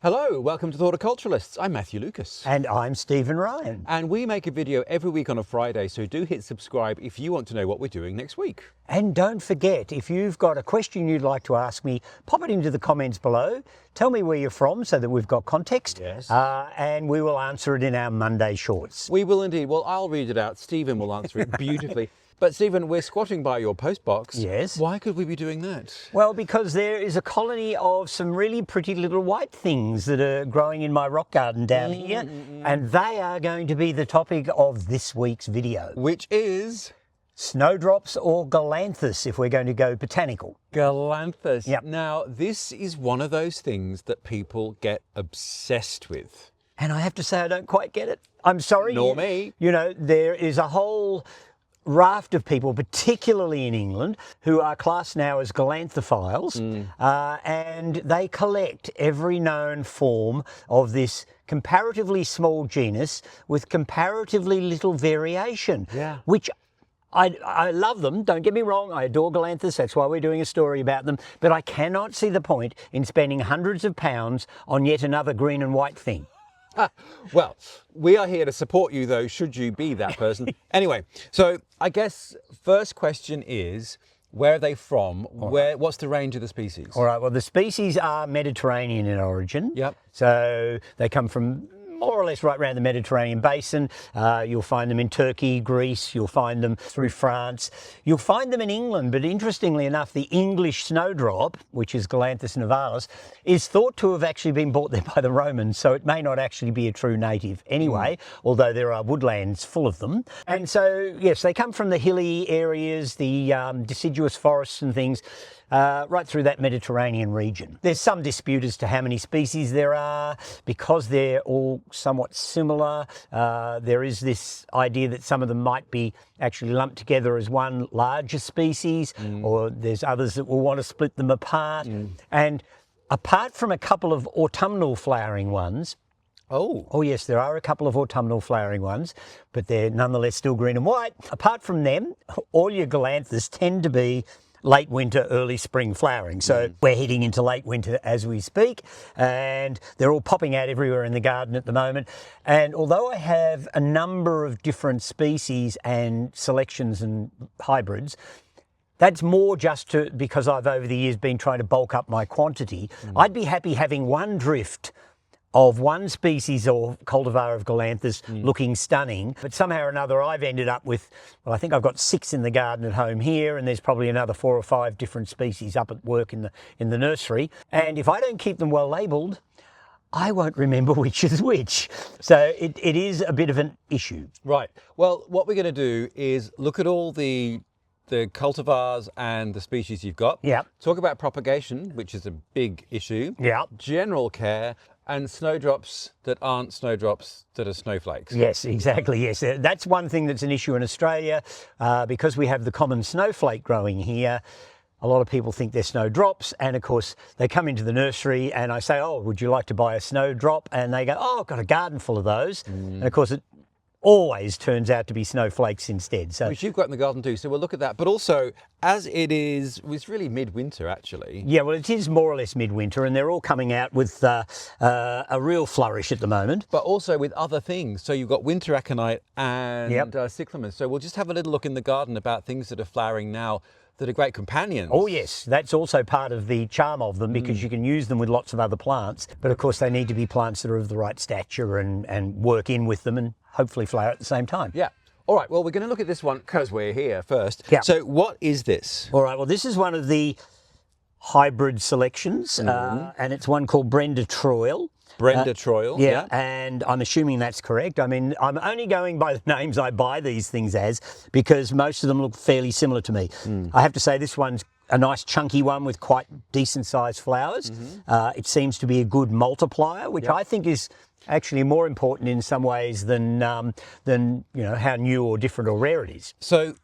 Hello, welcome to the Horti-Culturalists. I'm Matthew Lucas. And I'm Stephen Ryan. And we make a video every week on a Friday, so do hit subscribe if you want to know what we're doing next week. And don't forget, if you've got a question you'd like to ask me, pop it into the comments below. Tell me where you're from so that we've got context. Yes. And we will answer it in our Monday shorts. We will indeed. Well, I'll read it out. Stephen will answer it beautifully. But Stephen, we're squatting by your postbox. Yes. Why could we be doing that? Well, because there is a colony of some really pretty little white things that are growing in my rock garden down here. And they are going to be the topic of this week's video. Which is? Snowdrops or Galanthus, if we're going to go botanical. Galanthus. Yep. Now, this is one of those things that people get obsessed with. And I have to say, I don't quite get it. I'm sorry. Nor me. You know, there is a whole raft of people, particularly in England, who are classed now as galanthophiles, and they collect every known form of this comparatively small genus with comparatively little variation, which I love them, don't get me wrong, I adore Galanthus, that's why we're doing a story about them, but I cannot see the point in spending hundreds of pounds on yet another green and white thing. Well, we are here to support you, though, should you be that person. Anyway, so I guess first question is, where are they from? What's the range of the species? All right, well, the species are Mediterranean in origin. Yep. So they come from more or less right around the Mediterranean basin. You'll find them in Turkey, Greece, you'll find them through France. You'll find them in England, but interestingly enough, the English snowdrop, which is Galanthus nivalis, is thought to have actually been brought there by the Romans, so it may not actually be a true native anyway, although there are woodlands full of them. And so, yes, they come from the hilly areas, the deciduous forests and things, right through that Mediterranean region. There's some dispute as to how many species there are. Because they're all somewhat similar, there is this idea that some of them might be actually lumped together as one larger species, or there's others that will want to split them apart. And apart from a couple of autumnal flowering ones, Oh yes, there are a couple of autumnal flowering ones, but they're nonetheless still green and white. Apart from them, all your Galanthus tend to be late winter, early spring flowering. So we're heading into late winter as we speak, and they're all popping out everywhere in the garden at the moment. And although I have a number of different species and selections and hybrids, that's more just because I've over the years been trying to bulk up my quantity. I'd be happy having one drift of one species or cultivar of Galanthus looking stunning, but somehow or another I've ended up with, well, I think I've got 6 in the garden at home here, and there's probably another 4 or 5 different species up at work in the nursery. And if I don't keep them well labelled, I won't remember which is which. So it is a bit of an issue. Right. Well, what we're going to do is look at all the cultivars and the species you've got. Yeah. Talk about propagation, which is a big issue. Yeah. General care, and snowdrops that aren't snowdrops that are snowflakes. Yes, exactly, yes. That's one thing that's an issue in Australia. Because we have the common snowflake growing here, a lot of people think they're snowdrops, and of course they come into the nursery and I say, oh, would you like to buy a snowdrop? And they go, oh, I've got a garden full of those. And of course it always turns out to be snowflakes instead. So, which you've got in the garden too, so we'll look at that. But also, as it's really midwinter actually. Yeah, well, it is more or less midwinter, and they're all coming out with a real flourish at the moment. But also with other things. So you've got winter aconite and Cyclamen. So we'll just have a little look in the garden about things that are flowering now that are great companions. Oh yes, that's also part of the charm of them, because you can use them with lots of other plants. But of course they need to be plants that are of the right stature and work in with them and hopefully flower at the same time. Yeah. All right, well, we're going to look at this one because we're here first. Yeah. So what is this? All right, well, this is one of the hybrid selections, and it's one called Brenda Troyle. Brenda Troyle. Yeah, and I'm assuming that's correct. I mean, I'm only going by the names I buy these things as, because most of them look fairly similar to me. I have to say this one's a nice chunky one with quite decent sized flowers. It seems to be a good multiplier, which I think is actually more important in some ways than you know, how new or different or rare it is. So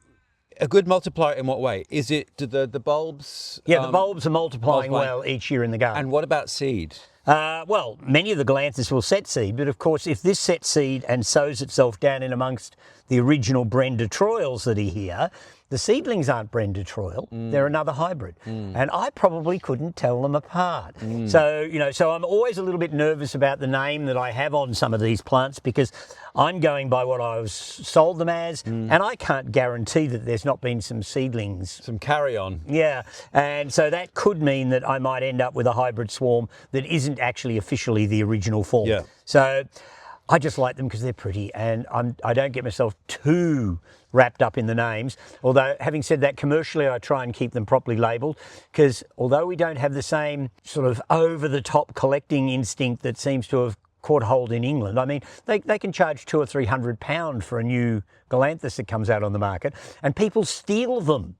a good multiplier in what way? Is it, do the bulbs? Yeah, the bulbs are multiplying well each year in the garden. And what about seed? Well, many of the Galanthus will set seed, but of course if this sets seed and sows itself down in amongst the original Brenda Troyles that are here, the seedlings aren't Brenda Troyle, they're another hybrid. And I probably couldn't tell them apart. So, so I'm always a little bit nervous about the name that I have on some of these plants because I'm going by what I was sold them as, and I can't guarantee that there's not been some seedlings. Some carry on. Yeah, and so that could mean that I might end up with a hybrid swarm that isn't actually officially the original form. Yeah. So I just like them because they're pretty, and I don't get myself too wrapped up in the names. Although, having said that, commercially I try and keep them properly labelled because although we don't have the same sort of over-the-top collecting instinct that seems to have caught hold in England, I mean, they can charge £200 or £300 for a new Galanthus that comes out on the market, and people steal them.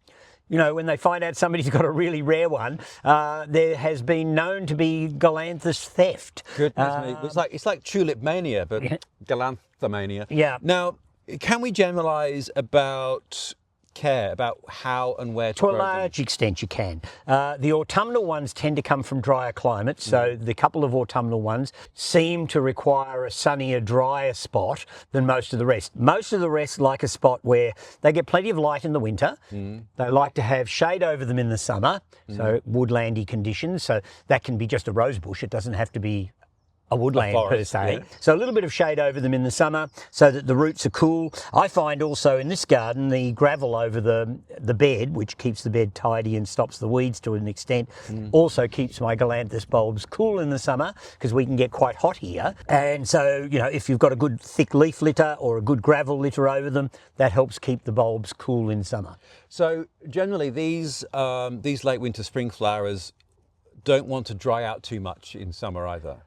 When they find out somebody's got a really rare one, there has been known to be Galanthus theft. Goodness me. It's like tulip mania, but Galanthomania. Yeah. Now, can we generalise about care, about how and where to To a grow them? large extent you can. The autumnal ones tend to come from drier climates, so the couple of autumnal ones seem to require a sunnier, drier spot than most of the rest. Most of the rest like a spot where they get plenty of light in the winter, they like to have shade over them in the summer, so woodlandy conditions, so that can be just a rose bush, it doesn't have to be a woodland per se. Yeah. So a little bit of shade over them in the summer so that the roots are cool. I find also in this garden the gravel over the bed, which keeps the bed tidy and stops the weeds to an extent, also keeps my Galanthus bulbs cool in the summer because we can get quite hot here. And so, if you've got a good thick leaf litter or a good gravel litter over them, that helps keep the bulbs cool in summer. So generally these late winter spring flowers don't want to dry out too much in summer either.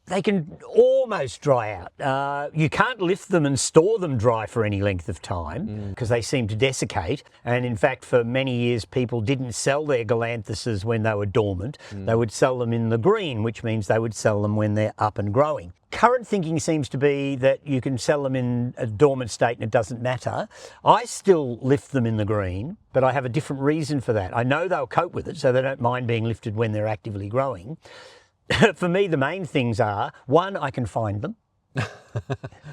They can almost dry out. You can't lift them and store them dry for any length of time because they seem to desiccate. And in fact, for many years, people didn't sell their Galanthuses when they were dormant. They would sell them in the green, which means they would sell them when they're up and growing. Current thinking seems to be that you can sell them in a dormant state and it doesn't matter. I still lift them in the green, but I have a different reason for that. I know they'll cope with it, so they don't mind being lifted when they're actively growing. For me, the main things are, one, I can find them.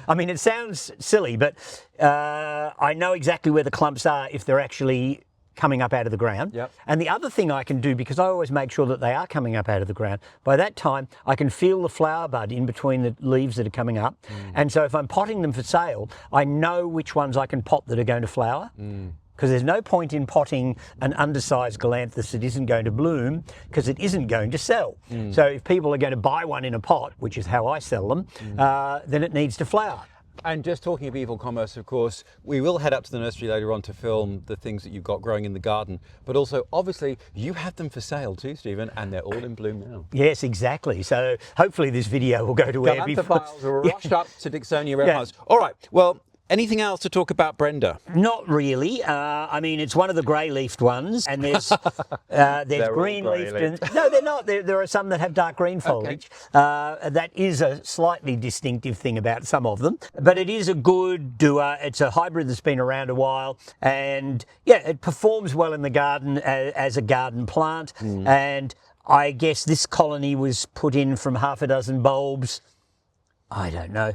I mean, it sounds silly, but I know exactly where the clumps are if they're actually coming up out of the ground. Yep. And the other thing I can do, because I always make sure that they are coming up out of the ground, by that time I can feel the flower bud in between the leaves that are coming up. And so if I'm potting them for sale, I know which ones I can pot that are going to flower. Because there's no point in potting an undersized Galanthus that isn't going to bloom because it isn't going to sell. So if people are going to buy one in a pot, which is how I sell them, then it needs to flower. And just talking of evil commerce, of course, we will head up to the nursery later on to film the things that you've got growing in the garden. But also, obviously, you have them for sale too, Stephen, and they're all in bloom now. Yes, exactly. So hopefully this video will go to where Galanthophils will rush up to Dixonia Red House. All right, well, anything else to talk about Brenda? Not really. I mean, it's one of the grey-leafed ones, and there's green-leafed. No, they're not. There are some that have dark green foliage. Okay. That is a slightly distinctive thing about some of them, but it is a good doer. It's a hybrid that's been around a while, and yeah, it performs well in the garden as a garden plant. And I guess this colony was put in from half a dozen bulbs. I don't know,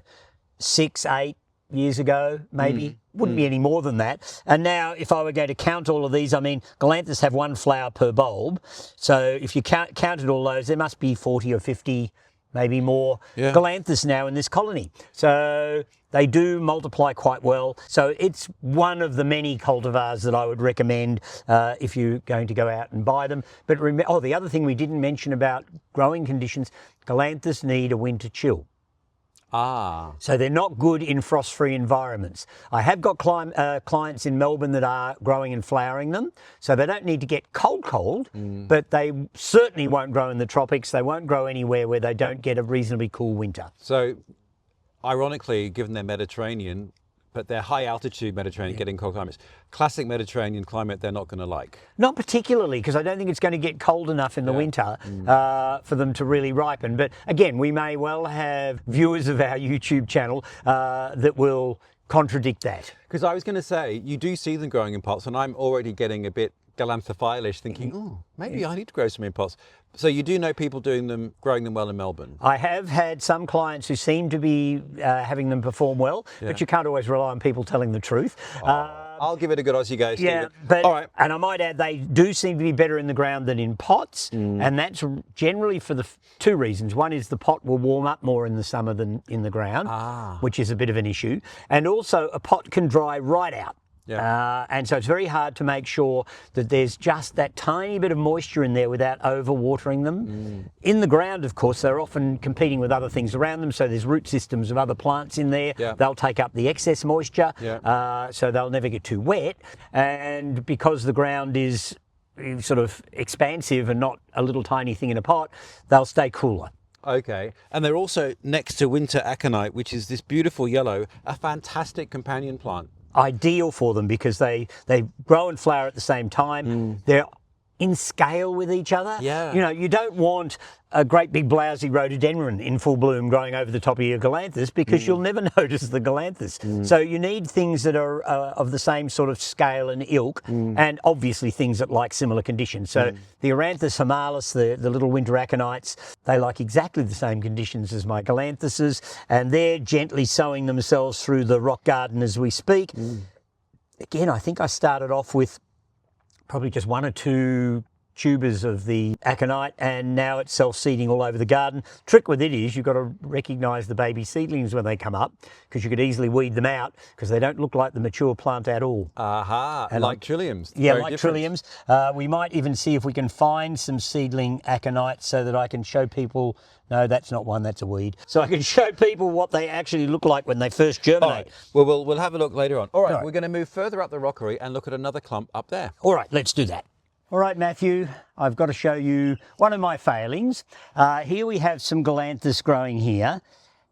6, 8 years ago, maybe. Wouldn't be any more than that. And now, if I were going to count all of these, I mean, Galanthus have one flower per bulb. So if you counted all those, there must be 40 or 50, maybe more, Galanthus now in this colony. So they do multiply quite well. So it's one of the many cultivars that I would recommend if you're going to go out and buy them. But the other thing we didn't mention about growing conditions, Galanthus need a winter chill. So they're not good in frost-free environments. I have got clients in Melbourne that are growing and flowering them, so they don't need to get cold, but they certainly won't grow in the tropics. They won't grow anywhere where they don't get a reasonably cool winter. So, ironically, given they're Mediterranean, but they're high-altitude Mediterranean, getting cold climates. Classic Mediterranean climate, they're not going to like. Not particularly, because I don't think it's going to get cold enough in the winter for them to really ripen. But again, we may well have viewers of our YouTube channel that will contradict that. Because I was going to say, you do see them growing in pots, and I'm already getting a bit Galanthophylish, thinking, oh, maybe I need to grow some in pots. So you do know people growing them well in Melbourne? I have had some clients who seem to be having them perform well, but you can't always rely on people telling the truth. I'll give it a good Aussie go, Stephen. Yeah, but, all right. And I might add, they do seem to be better in the ground than in pots, and that's generally for the two reasons. One is the pot will warm up more in the summer than in the ground, which is a bit of an issue. And also, a pot can dry right out. Yeah. And so it's very hard to make sure that there's just that tiny bit of moisture in there without overwatering them. In the ground, of course, they're often competing with other things around them, so there's root systems of other plants in there. Yeah. They'll take up the excess moisture, Yeah. so they'll never get too wet. And because the ground is sort of expansive and not a little tiny thing in a pot, they'll stay cooler. Okay, and they're also next to winter aconite, which is this beautiful yellow, a fantastic companion plant. Ideal for them because they grow and flower at the same time. They're in scale with each other. Yeah. You know, you don't want a great big blousy rhododendron in full bloom growing over the top of your Galanthus because you'll never notice the Galanthus. So you need things that are of the same sort of scale and ilk, and obviously things that like similar conditions. So the Eranthis hyemalis, the little winter aconites, they like exactly the same conditions as my Galanthuses, and they're gently sowing themselves through the rock garden as we speak. Again, I think I started off with probably just 1 or 2 tubers of the aconite, and now it's self-seeding all over the garden. Trick with it is you've got to recognise the baby seedlings when they come up, because you could easily weed them out because they don't look like the mature plant at all. Aha, and like trilliums. Yeah, Very like different. trilliums. We might even see if we can find some seedling aconites so that I can show people, no, that's not one, that's a weed. So I can show people what they actually look like when they first germinate. All right, well, we'll have a look later on. All right, we're going to move further up the rockery and look at another clump up there. All right, let's do that. All right, Matthew, I've got to show you one of my failings. Here we have some Galanthus growing here.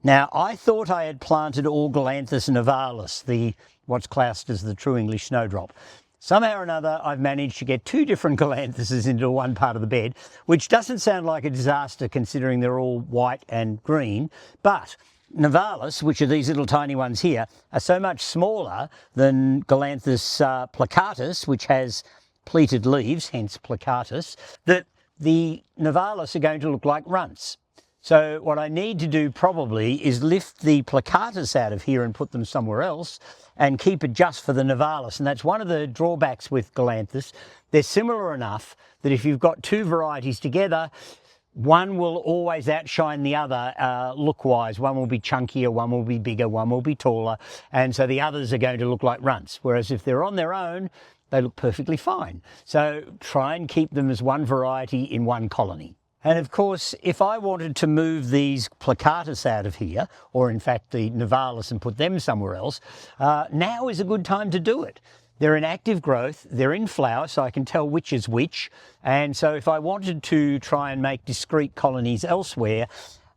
Now, I thought I had planted all Galanthus nivalis, what's classed as the true English snowdrop. Somehow or another, I've managed to get 2 different Galanthuses into one part of the bed, which doesn't sound like a disaster considering they're all white and green, but nivalis, which are these little tiny ones here, are so much smaller than Galanthus plicatus, which has pleated leaves, hence plicatus, that the nivalis are going to look like runts. So what I need to do probably is lift the plicatus out of here and put them somewhere else and keep it just for the nivalis. And that's one of the drawbacks with Galanthus. They're similar enough that if you've got 2 varieties together, one will always outshine the other look-wise. One will be chunkier, one will be bigger, one will be taller, and so the others are going to look like runts. Whereas if they're on their own, they look perfectly fine. So try and keep them as one variety in one colony. And of course, if I wanted to move these plicatus out of here, or in fact the nivalis and put them somewhere else, now is a good time to do it. They're in active growth, they're in flower, so I can tell which is which. And so if I wanted to try and make discrete colonies elsewhere,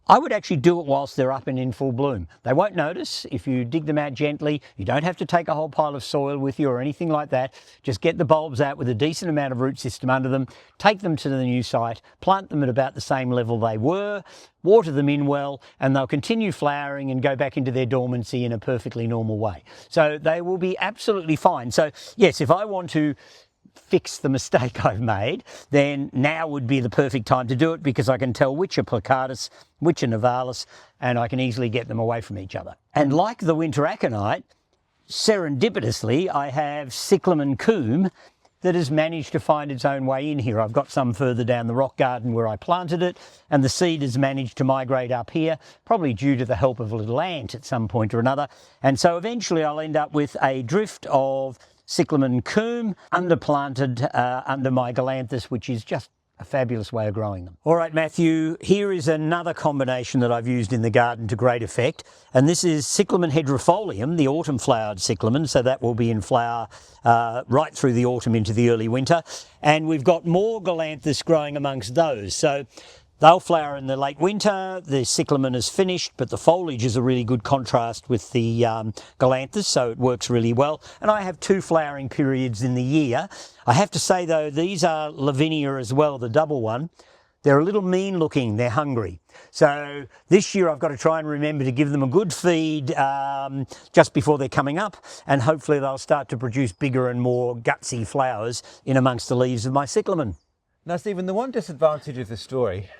I would actually do it whilst they're up and in full bloom. They won't notice if you dig them out gently. You don't have to take a whole pile of soil with you or anything like that. Just get the bulbs out with a decent amount of root system under them, take them to the new site, plant them at about the same level they were, water them in well, and they'll continue flowering and go back into their dormancy in a perfectly normal way. So they will be absolutely fine. So yes, if I want to fix the mistake I've made, then now would be the perfect time to do it because I can tell which are plicatus, which are nivalis, and I can easily get them away from each other. And like the winter aconite, serendipitously, I have Cyclamen coum that has managed to find its own way in here. I've got some further down the rock garden where I planted it, and the seed has managed to migrate up here, probably due to the help of a little ant at some point or another. And so eventually I'll end up with a drift of Cyclamen coum underplanted under my Galanthus, which is just a fabulous way of growing them. All right, Matthew, here is another combination that I've used in the garden to great effect, and this is Cyclamen hederifolium, the autumn flowered cyclamen, so that will be in flower right through the autumn into the early winter, and we've got more Galanthus growing amongst those. So they'll flower in the late winter, the cyclamen is finished, but the foliage is a really good contrast with the Galanthus, so it works really well. And I have 2 flowering periods in the year. I have to say though, these are Lavinia as well, the double one. they're a little mean looking, they're hungry. So this year I've got to try and remember to give them a good feed just before they're coming up, and hopefully they'll start to produce bigger and more gutsy flowers in amongst the leaves of my cyclamen. Now, Stephen, the one disadvantage of the story,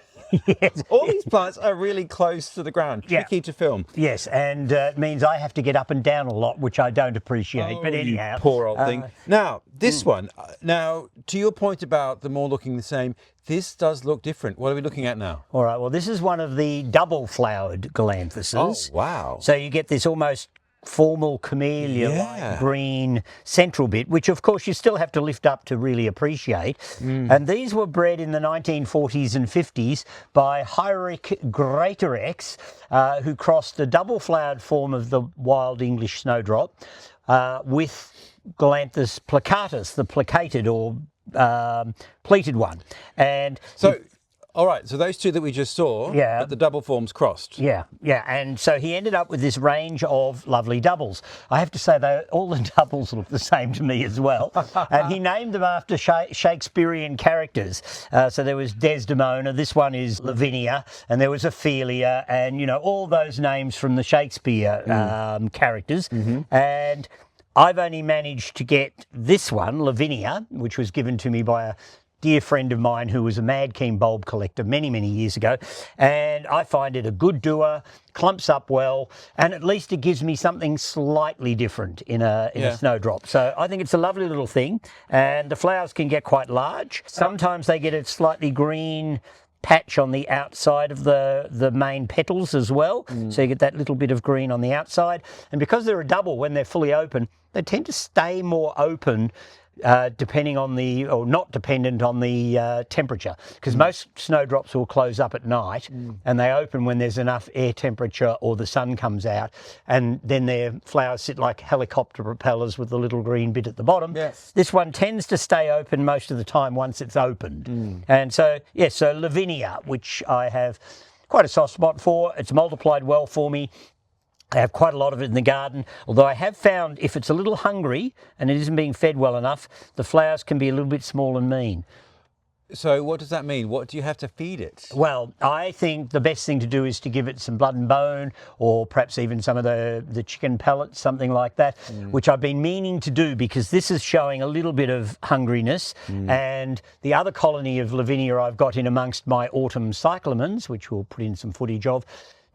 Yes. all these plants are really close to the ground, tricky to film. Yes, and it means I have to get up and down a lot, which I don't appreciate. But anyhow, You poor old thing. Now, this one, now, to your point about them all looking the same, this does look different. What are we looking at now? All right, well, this is one of the double-flowered Galanthuses. Oh, wow. So you get this almost formal camellia-like green central bit, which of course you still have to lift up to really appreciate. And these were bred in the 1940s and 50s by Heinrich Greatorex, who crossed the double-flowered form of the wild English snowdrop with Galanthus plicatus, the plicated or pleated one. And so, all right, so those two that we just saw, but the double forms crossed. Yeah, and so he ended up with this range of lovely doubles. I have to say, all the doubles look the same to me as well. And he named them after Shakespearean characters. So there was Desdemona, this one is Lavinia, and there was Ophelia, and, you know, all those names from the Shakespeare characters. And I've only managed to get this one, Lavinia, which was given to me by a dear friend of mine who was a mad keen bulb collector many, many years ago. And I find it a good doer, clumps up well, and at least it gives me something slightly different in a snowdrop. So I think it's a lovely little thing. And the flowers can get quite large. Sometimes they get a slightly green patch on the outside of the main petals as well. So you get that little bit of green on the outside. And because they're a double, when they're fully open, they tend to stay more open depending on or not dependent on the temperature, because most snowdrops will close up at night and they open when there's enough air temperature or the sun comes out, and then their flowers sit like helicopter propellers with the little green bit at the bottom. This one tends to stay open most of the time once it's opened. And so, so Lavinia, which I have quite a soft spot for, it's multiplied well for me. I have quite a lot of it in the garden, although I have found if it's a little hungry and it isn't being fed well enough, the flowers can be a little bit small and mean. So what does that mean? What do you have to feed it? Well, I think the best thing to do is to give it some blood and bone, or perhaps even some of the chicken pellets, something like that, which I've been meaning to do because this is showing a little bit of hungriness. And the other colony of Lavinia I've got in amongst my autumn cyclamens, which we'll put in some footage of,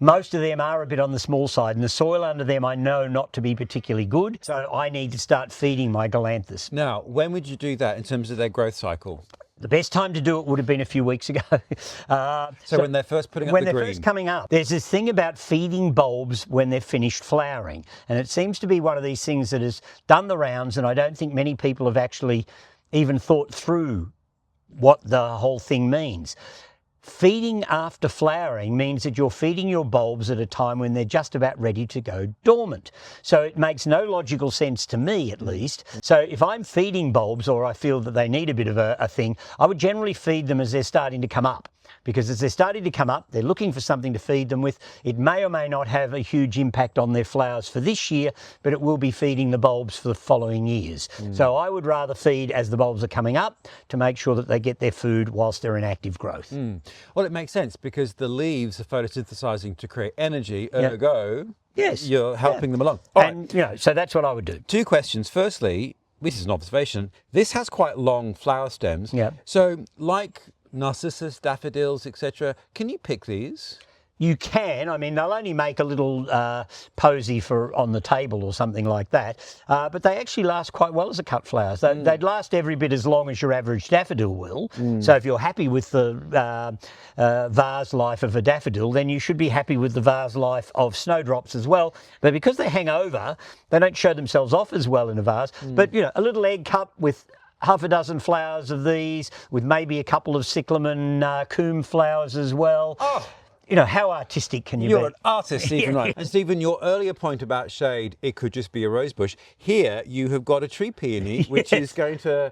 most of them are a bit on the small side, and the soil under them I know not to be particularly good, so I need to start feeding my Galanthus. Now, when would you do that in terms of their growth cycle? The best time to do it would have been a few weeks ago. So when they're first putting up the green? When they're first coming up. There's this thing about feeding bulbs when they're finished flowering, and it seems to be one of these things that has done the rounds, and I don't think many people have actually even thought through what the whole thing means. Feeding after flowering means that you're feeding your bulbs at a time when they're just about ready to go dormant. So it makes no logical sense to me, at least. So if I'm feeding bulbs, or I feel that they need a bit of a thing, I would generally feed them as they're starting to come up. Because as they're starting to come up, they're looking for something to feed them with. It may or may not have a huge impact on their flowers for this year, but it will be feeding the bulbs for the following years. So I would rather feed as the bulbs are coming up to make sure that they get their food whilst they're in active growth. Well, it makes sense because the leaves are photosynthesizing to create energy, ergo, you're helping them along. All and, you know, so that's what I would do. Two questions. Firstly, this is an observation. This has quite long flower stems. So like narcissus, daffodils, etc. Can you pick these? You can. I mean, they'll only make a little posy for on the table or something like that, but they actually last quite well as a cut flower. They'd last every bit as long as your average daffodil will. So if you're happy with the vase life of a daffodil, then you should be happy with the vase life of snowdrops as well. But because they hang over, they don't show themselves off as well in a vase. But, you know, a little egg cup with half a dozen flowers of these, with maybe a couple of cyclamen coum flowers as well. You know, how artistic can you be? You're an artist, Stephen, right. And Stephen, your earlier point about shade, it could just be a rose bush. Here, you have got a tree peony, which is going to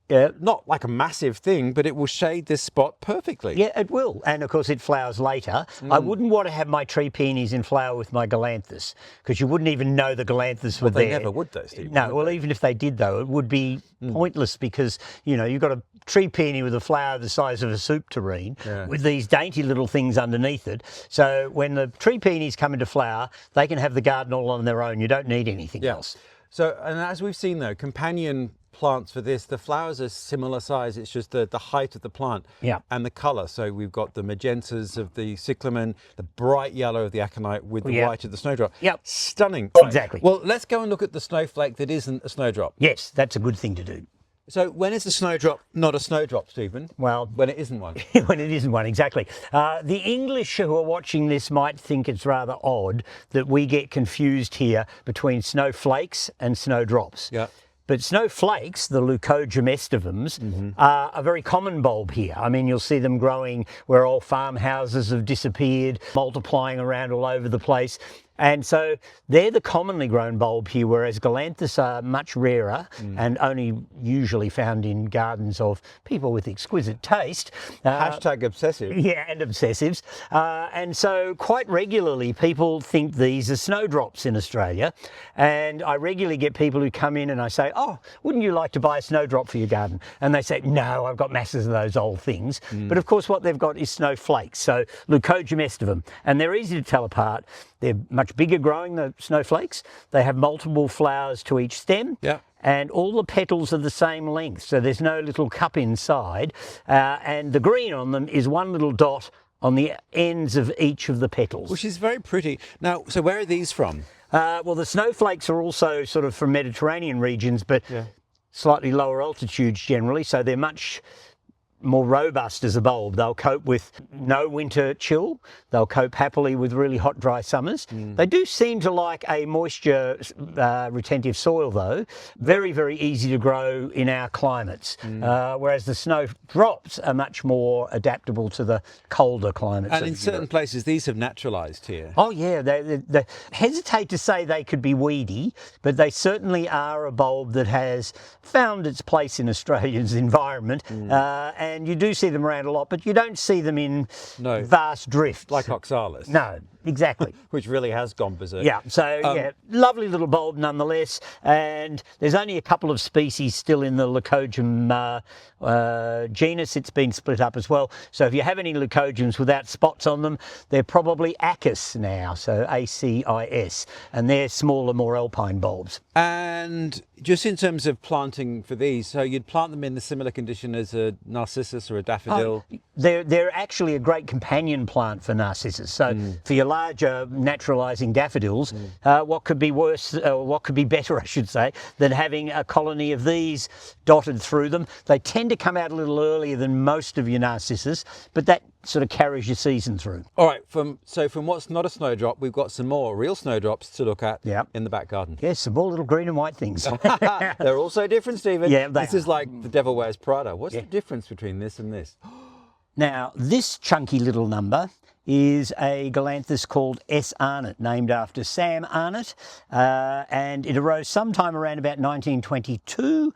not like a massive thing, but it will shade this spot perfectly. Yeah, it will. And of course it flowers later. I wouldn't want to have my tree peonies in flower with my Galanthus, because you wouldn't even know the Galanthus were They there. never would though, Steve. No, well, even if they did though, it would be pointless, because, you know, you've got a tree peony with a flower the size of a soup tureen with these dainty little things underneath it. So when the tree peonies come into flower, they can have the garden all on their own. You don't need anything else. So, and as we've seen though, companion plants for this, the flowers are similar size. It's just the height of the plant and the colour. So we've got the magentas of the Cyclamen, the bright yellow of the Aconite with the white of the snowdrop. Stunning. Exactly. Well, let's go and look at the snowflake that isn't a snowdrop. Yes, that's a good thing to do. So when is the snowdrop not a snowdrop, Stephen? Well, when it isn't one. When it isn't one, exactly. The English who are watching this might think it's rather odd that we get confused here between snowflakes and snowdrops. Yeah. But snowflakes, the Leucojum aestivums, are a very common bulb here. I mean, you'll see them growing where old farmhouses have disappeared, multiplying around all over the place. And so they're the commonly grown bulb here, whereas Galanthus are much rarer and only usually found in gardens of people with exquisite taste. Hashtag obsessive. Yeah, and obsessives. And so quite regularly people think these are snowdrops in Australia. And I regularly get people who come in and I say, oh, wouldn't you like to buy a snowdrop for your garden? And they say, no, I've got masses of those old things. But of course what they've got is snowflakes, so Leucojum aestivum. And they're easy to tell apart. They're much bigger growing, the snowflakes. They have multiple flowers to each stem. Yeah. And all the petals are the same length, so there's no little cup inside. And the green on them is one little dot on the ends of each of the petals. Which is very pretty. Now, so where are these from? Well, the snowflakes are also sort of from Mediterranean regions, but slightly lower altitudes generally, so they're much more robust as a bulb. They'll cope with no winter chill. They'll cope happily with really hot, dry summers. They do seem to like a moisture retentive soil though. Very, very easy to grow in our climates. Whereas the snowdrops are much more adaptable to the colder climates. And in certain places, these have naturalised here. Oh yeah, they hesitate to say they could be weedy, but they certainly are a bulb that has found its place in Australia's environment. And you do see them around a lot, but you don't see them in vast drifts. Like oxalis. No, exactly. Which really has gone berserk. Yeah, so lovely little bulb nonetheless. And there's only a couple of species still in the Leucojum genus. It's been split up as well. So if you have any Leucojums without spots on them, they're probably Acis now, so ACIS. And they're smaller, more alpine bulbs. And just in terms of planting for these, so you'd plant them in the similar condition as a narcissus or a daffodil? They're actually a great companion plant for narcissus. So for your larger naturalising daffodils, what could be worse, or what could be better, I should say, than having a colony of these dotted through them? They tend to come out a little earlier than most of your narcissus, but that sort of carries your season through. All right, from what's not a snowdrop, we've got some more real snowdrops to look at in the back garden. Yes, some more little green and white things. They're all so different, Stephen. Yeah, this is like the Devil Wears Prada. What's the difference between this and this? Now, this chunky little number is a Galanthus called S. Arnott, named after Sam Arnott, and it arose sometime around about 1922.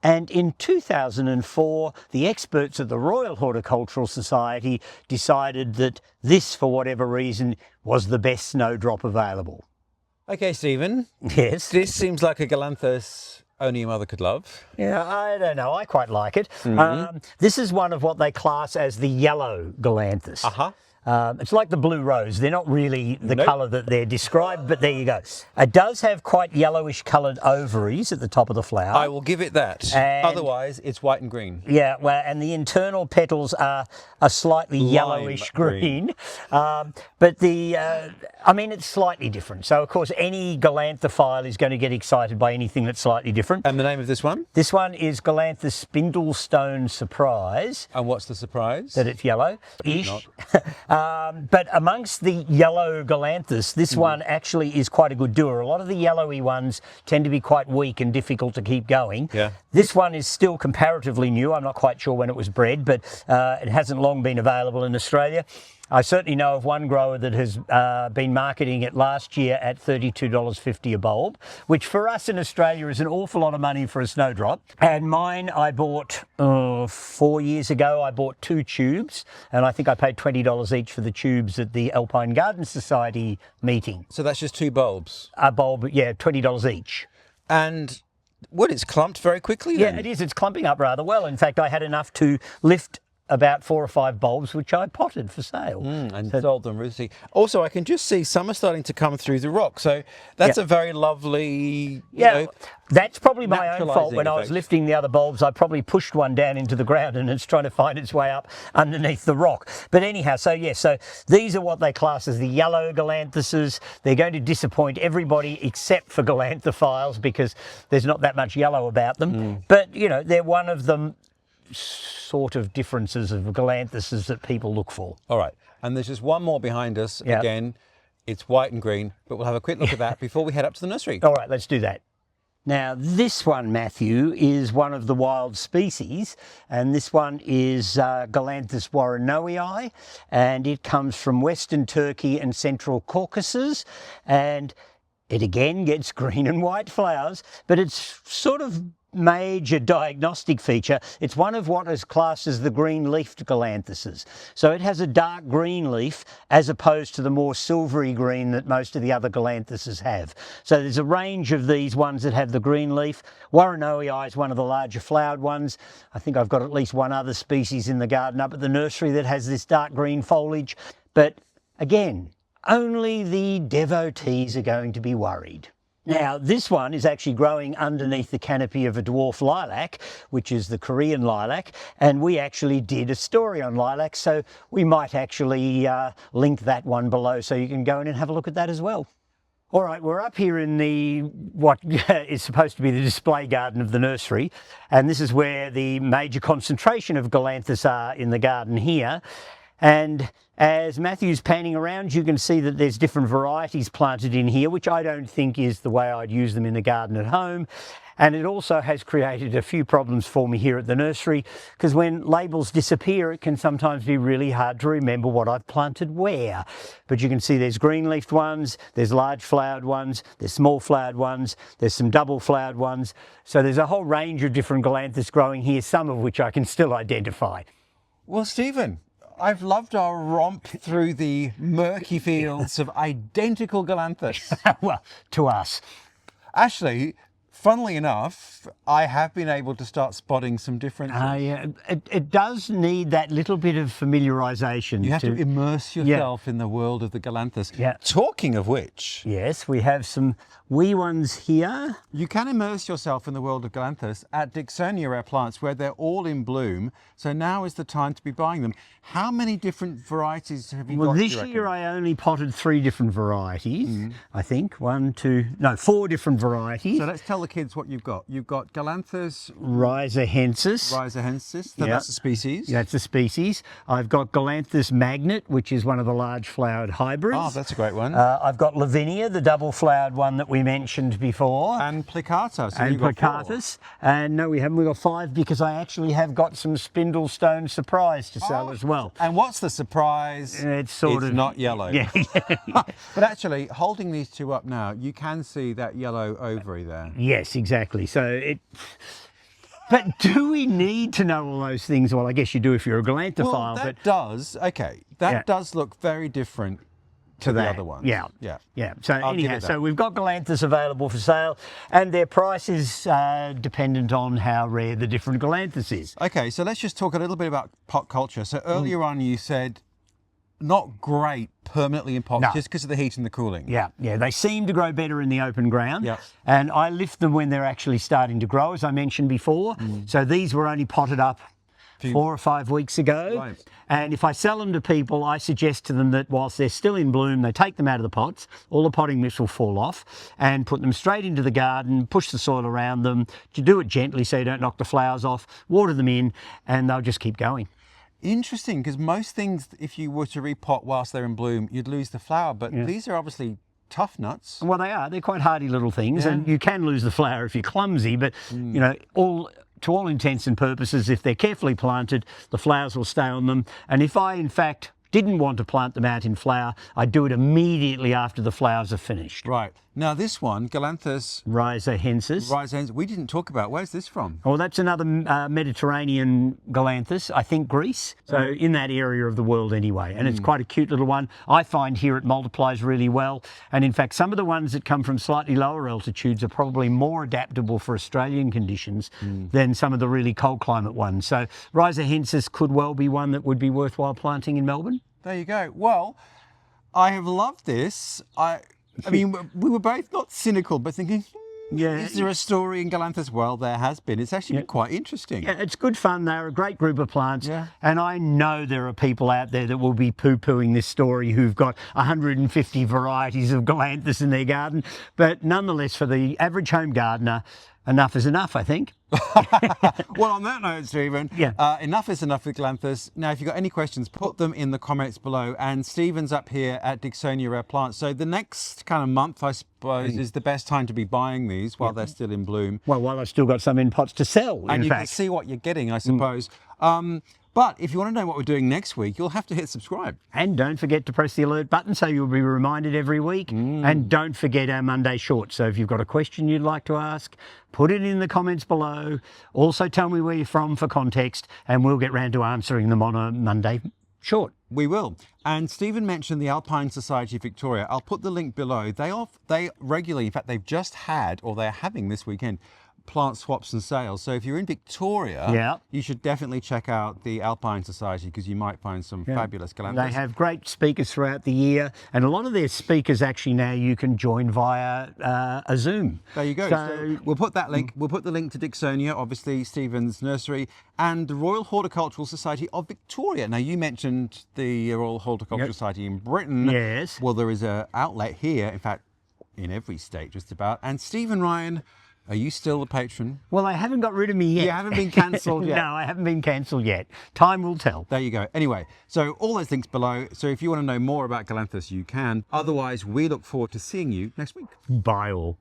And in 2004, the experts at the Royal Horticultural Society decided that this, for whatever reason, was the best snowdrop available. Okay, Stephen. Yes? This seems like a Galanthus only a mother could love. Yeah, I don't know. I quite like it. This is one of what they class as the yellow Galanthus. It's like the blue rose. They're not really the colour that they're described, but there you go. It does have quite yellowish coloured ovaries at the top of the flower. I will give it that. And otherwise, it's white and green. Yeah, well, and the internal petals are a slightly yellowish green. But I mean, it's slightly different. So, of course, any Galanthophile is going to get excited by anything that's slightly different. And the name of this one? This one is Galanthus Spindlestone Surprise. And what's the surprise? That it's yellow-ish. But amongst the yellow Galanthus, this one actually is quite a good doer. A lot of the yellowy ones tend to be quite weak and difficult to keep going. Yeah. This one is still comparatively new. I'm not quite sure when it was bred, but it hasn't long been available in Australia. I certainly know of one grower that has been marketing it last year at $32.50 a bulb, which for us in Australia is an awful lot of money for a snowdrop. And mine I bought 4 years ago. I bought 2 tubes, and I think I paid $20 each for the tubes at the Alpine Garden Society meeting. So that's just 2 bulbs? A bulb, yeah, $20 each. And it's clumped very quickly then? Yeah, it is. It's clumping up rather well. In fact, I had enough to lift about 4 or 5 bulbs, which I potted for sale. And sold them, really. Also, I can just see some are starting to come through the rock. So that's a very lovely, that's probably my own fault. When effect. I was lifting the other bulbs, I probably pushed one down into the ground and it's trying to find its way up underneath the rock. But anyhow, so these are what they class as the yellow galanthuses. They're going to disappoint everybody except for galanthophiles because there's not that much yellow about them. But, they're one of them sort of differences of galanthuses that people look for. All right, and there's just one more behind us. Again, it's white and green, but we'll have a quick look at that before we head up to the nursery. All right, let's do that. Now this one, Matthew, is one of the wild species, and this one is Galanthus woronowii, and it comes from Western Turkey and Central Caucasus, and it again gets green and white flowers, but it's sort of major diagnostic feature. It's one of what is classed as the green-leafed galanthuses. So it has a dark green leaf as opposed to the more silvery green that most of the other galanthuses have. So there's a range of these ones that have the green leaf. Woronowii is one of the larger flowered ones. I think I've got at least one other species in the garden up at the nursery that has this dark green foliage. But again, only the devotees are going to be worried. Now, this one is actually growing underneath the canopy of a dwarf lilac, which is the Korean lilac, and we actually did a story on lilac, so we might actually link that one below so you can go in and have a look at that as well. All right, we're up here in what is supposed to be the display garden of the nursery, and this is where the major concentration of Galanthus are in the garden here. And as Matthew's panning around, you can see that there's different varieties planted in here, which I don't think is the way I'd use them in the garden at home. And it also has created a few problems for me here at the nursery, because when labels disappear, it can sometimes be really hard to remember what I've planted where. But you can see there's green-leafed ones, there's large flowered ones, there's small flowered ones, there's some double flowered ones. So there's a whole range of different Galanthus growing here, some of which I can still identify. Well, Stephen, I've loved our romp through the murky fields of identical Galanthus. Well, to us. Actually, funnily enough, I have been able to start spotting some differences. Yeah. It does need that little bit of familiarisation. You have to immerse yourself in the world of the Galanthus. Yeah. Talking of which... Yes, we have some wee ones here. You can immerse yourself in the world of Galanthus at Dicksonia Rare Plants, where they're all in bloom. So now is the time to be buying them. How many different varieties have you got? Well, this year I only potted 3 different varieties, I think. 4 different varieties. So let's tell the kids what you've got. You've got Galanthus rhizohensis. So that's a species. That's a species. I've got Galanthus magnet, which is one of the large flowered hybrids. Oh, that's a great one. I've got Lavinia, the double flowered one that we mentioned before. And plicatus. And plicatus. And no, we haven't. We've got 5 because I actually have got some Spindlestone surprise to sell as well. And what's the surprise? It's not yellow. Yeah. But actually, holding these 2 up now, you can see that yellow ovary there. Yes, exactly. But do we need to know all those things? Well, I guess you do if you're a galanthophile. That does look very different to the other ones. Yeah. So anyhow, so we've got Galanthus available for sale, and their price is dependent on how rare the different Galanthus is. Okay, so let's just talk a little bit about pot culture. So earlier on you said not great permanently in pots just because of the heat and the cooling. Yeah, they seem to grow better in the open ground. Yeah. And I lift them when they're actually starting to grow, as I mentioned before. So these were only potted up 4 or 5 weeks ago. Right. And if I sell them to people, I suggest to them that whilst they're still in bloom, they take them out of the pots, all the potting mix will fall off, and put them straight into the garden, push the soil around them, to do it gently so you don't knock the flowers off, water them in, and they'll just keep going. Interesting, because most things, if you were to repot whilst they're in bloom, you'd lose the flower, but these are obviously tough nuts. Well, they are. They're quite hardy little things, and you can lose the flower if you're clumsy, but, to all intents and purposes, if they're carefully planted, the flowers will stay on them. And if I, in fact, didn't want to plant them out in flower, I do it immediately after the flowers are finished. Right. Now this one, Galanthus rhizohensis. we didn't talk about. Where's this from? Oh, that's another Mediterranean Galanthus, I think Greece. So in that area of the world anyway. And it's quite a cute little one. I find here it multiplies really well. And in fact, some of the ones that come from slightly lower altitudes are probably more adaptable for Australian conditions than some of the really cold climate ones. So rhizohensis could well be one that would be worthwhile planting in Melbourne. There you go. Well, I have loved this. I mean, we were both not cynical, but thinking, is there a story in Galanthus? Well, there has been. It's actually been quite interesting. Yeah, it's good fun. They're a great group of plants. Yeah. And I know there are people out there that will be poo-pooing this story who've got 150 varieties of Galanthus in their garden. But nonetheless, for the average home gardener, enough is enough, I think. Well, on that note, Stephen, enough is enough with Galanthus. Now, if you've got any questions, put them in the comments below. And Stephen's up here at Dicksonia Rare Plants. So the next kind of month, I suppose, is the best time to be buying these while they're still in bloom. Well, while I've still got some in pots to sell, and you can see what you're getting, I suppose. But if you want to know what we're doing next week, you'll have to hit subscribe. And don't forget to press the alert button so you'll be reminded every week. And don't forget our Monday short. So if you've got a question you'd like to ask, put it in the comments below. Also tell me where you're from for context, and we'll get round to answering them on a Monday short. We will. And Stephen mentioned the Alpine Society of Victoria. I'll put the link below. They regularly, in fact, they've just had, or they're having this weekend, plant swaps and sales. So if you're in Victoria, you should definitely check out the Alpine Society because you might find some fabulous Galanthus. They have great speakers throughout the year, and a lot of their speakers actually now you can join via a Zoom. There you go. So we'll put that link. We'll put the link to Dicksonia, obviously Stephen's nursery, and the Royal Horticultural Society of Victoria. Now you mentioned the Royal Horticultural Society in Britain. Yes. Well, there is an outlet here, in fact, in every state just about. And Stephen Ryan, are you still a patron? Well, they haven't got rid of me yet. You haven't been cancelled yet? No, I haven't been cancelled yet. Time will tell. There you go. Anyway, so all those links below. So if you want to know more about Galanthus, you can. Otherwise, we look forward to seeing you next week. Bye all.